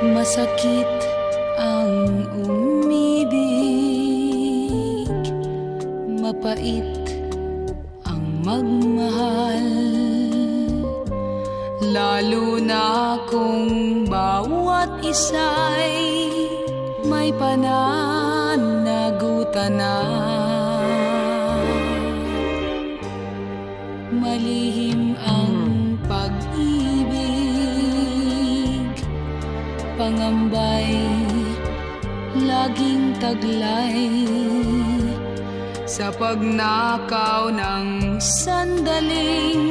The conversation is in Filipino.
Masakit ang umibig, mapait ang magmahal, lalo na kung bawat isa'y may pananagutan na. Malihim ang pag-ibig, pangambay, laging taglay sa pagnakaw ng sandaling